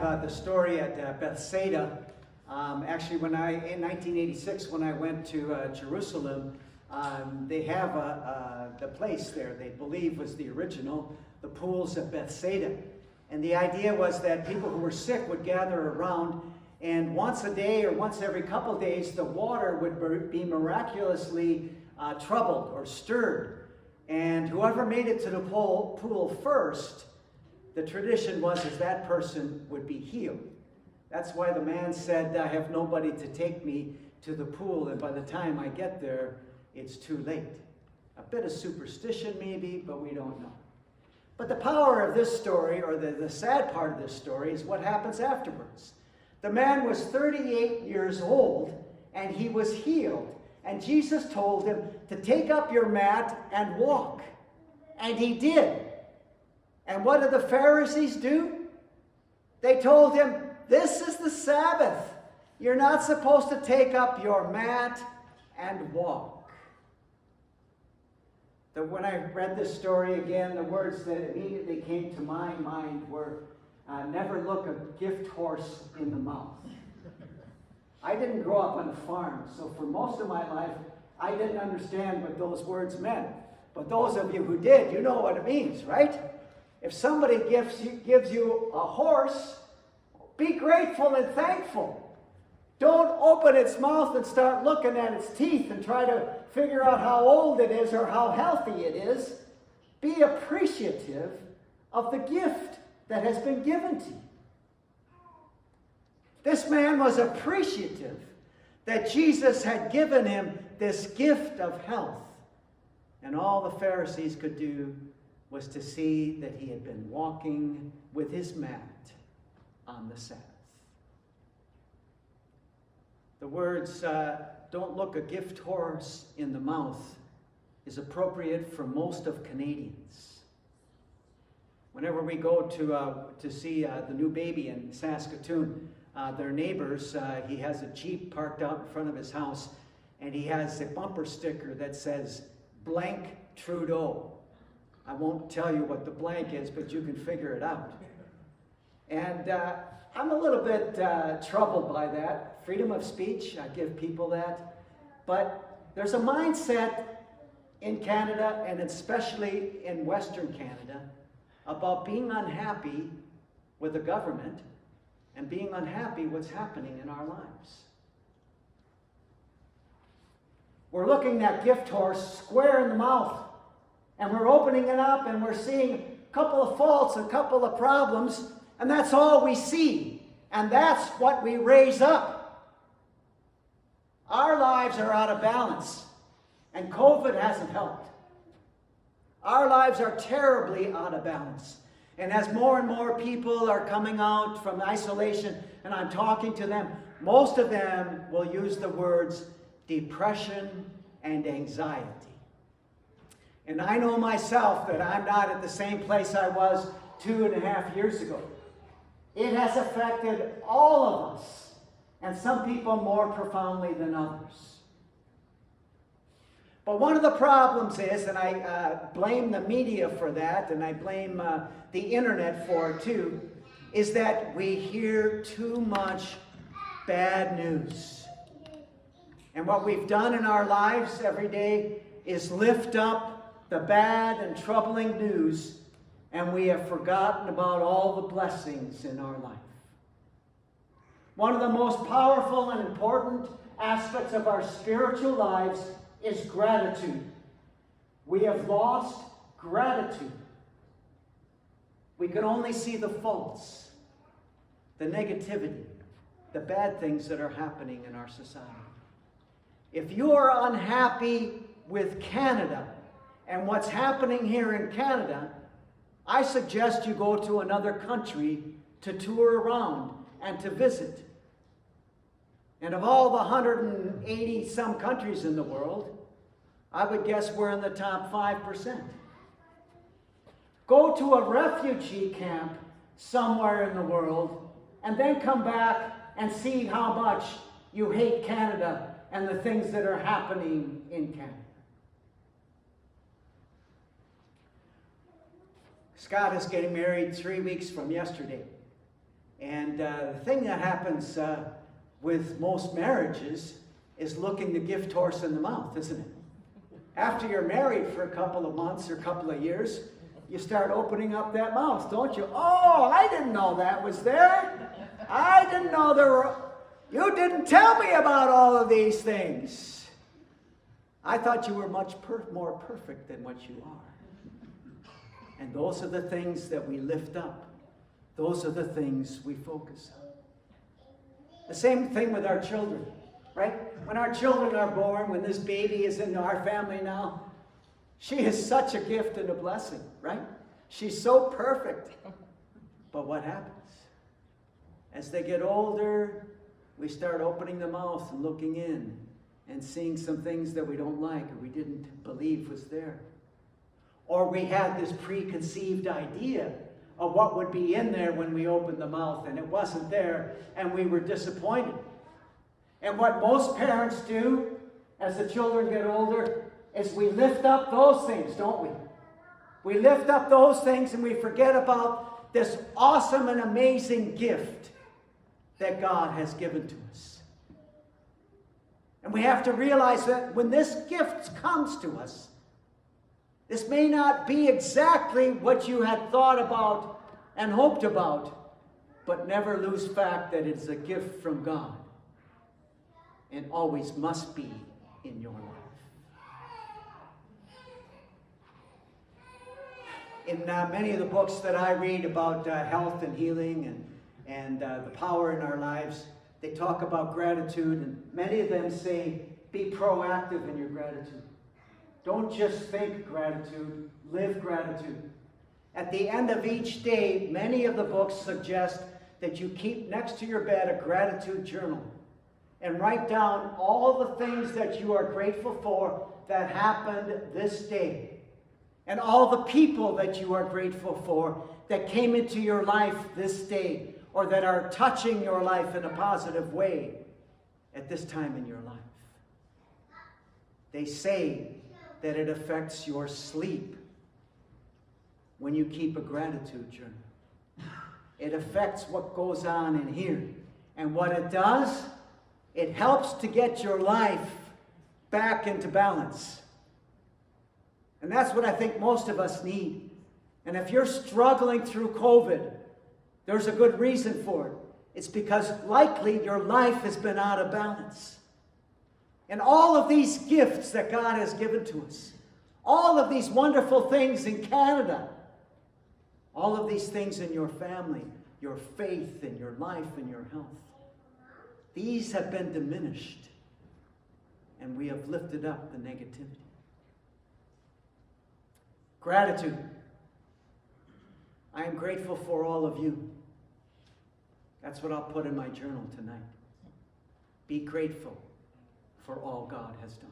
the story at Bethsaida. Actually, in 1986, when I went to Jerusalem, they have the place there they believe was the original, the pools of Bethsaida. And the idea was that people who were sick would gather around, and once a day or once every couple days, the water would be miraculously troubled or stirred. And whoever made it to the pool first, the tradition was that person would be healed. That's why the man said, I have nobody to take me to the pool, and by the time I get there, it's too late. A bit of superstition maybe, but we don't know. But the power of this story, or the sad part of this story, is what happens afterwards. The man was 38 years old, and he was healed. And Jesus told him to take up your mat and walk. And he did. And what did the Pharisees do? They told him, this is the Sabbath. You're not supposed to take up your mat and walk. When I read this story again, the words that immediately came to my mind were, never look a gift horse in the mouth. I didn't grow up on a farm, so for most of my life, I didn't understand what those words meant. But those of you who did, you know what it means, right? If somebody gives you a horse, be grateful and thankful. Don't open its mouth and start looking at its teeth and try to figure out how old it is or how healthy it is. Be appreciative of the gift that has been given to you. This man was appreciative that Jesus had given him this gift of health. And all the Pharisees could do was to see that he had been walking with his mat on the Sabbath. The words, don't look a gift horse in the mouth, is appropriate for most of Canadians. Whenever we go to see the new baby in Saskatoon, their neighbors, he has a Jeep parked out in front of his house, and he has a bumper sticker that says, blank Trudeau. I won't tell you what the blank is, but you can figure it out. And I'm a little bit troubled by that. Freedom of speech, I give people that. But there's a mindset in Canada, and especially in Western Canada, about being unhappy with the government and being unhappy what's happening in our lives. We're looking that gift horse square in the mouth, and we're opening it up, and we're seeing a couple of faults, a couple of problems, and that's all we see. And that's what we raise up. Our lives are out of balance, and COVID hasn't helped. Our lives are terribly out of balance. And as more and more people are coming out from isolation, and I'm talking to them, most of them will use the words depression and anxiety. And I know myself that I'm not at the same place I was 2.5 years ago. It has affected all of us, and some people more profoundly than others. But one of the problems is, and I blame the media for that, and I blame the internet for it too, is that we hear too much bad news. And what we've done in our lives every day is lift up the bad and troubling news, and we have forgotten about all the blessings in our life. One of the most powerful and important aspects of our spiritual lives is gratitude. We have lost gratitude. We can only see the faults, the negativity, the bad things that are happening in our society. If you are unhappy with Canada and what's happening here in Canada, I suggest you go to another country to tour around and to visit. And of all the 180 some countries in the world, I would guess we're in the top 5%. Go to a refugee camp somewhere in the world, and then come back and see how much you hate Canada and the things that are happening in Canada. Scott is getting married 3 weeks from yesterday. And the thing that happens with most marriages is looking the gift horse in the mouth, isn't it? After you're married for a couple of months or a couple of years, you start opening up that mouth, don't you? Oh, I didn't know that was there. I didn't know there were... You didn't tell me about all of these things. I thought you were much more perfect than what you are. And those are the things that we lift up. Those are the things we focus on. The same thing with our children, right? When our children are born, when this baby is in our family now, she is such a gift and a blessing, right? She's so perfect. But what happens? As they get older, we start opening the mouth and looking in and seeing some things that we don't like or we didn't believe was there. Or we had this preconceived idea of what would be in there when we opened the mouth, and it wasn't there, and we were disappointed. And what most parents do as the children get older is we lift up those things, don't we? We lift up those things and we forget about this awesome and amazing gift that God has given to us. And we have to realize that when this gift comes to us, this may not be exactly what you had thought about and hoped about, but never lose fact that it's a gift from God and always must be in your life. In many of the books that I read about health and healing and the power in our lives, they talk about gratitude, and many of them say, be proactive in your gratitude. Don't just think gratitude, live gratitude. At the end of each day, many of the books suggest that you keep next to your bed a gratitude journal and write down all the things that you are grateful for that happened this day, and all the people that you are grateful for that came into your life this day, or that are touching your life in a positive way at this time in your life. They say that it affects your sleep when you keep a gratitude journal. It affects what goes on in here. And what it does, it helps to get your life back into balance. And that's what I think most of us need. And if you're struggling through COVID, there's a good reason for it. It's because likely your life has been out of balance. And all of these gifts that God has given to us, all of these wonderful things in Canada, all of these things in your family, your faith and your life and your health, these have been diminished, and we have lifted up the negativity. Gratitude. I am grateful for all of you. That's what I'll put in my journal tonight. Be grateful for all God has done.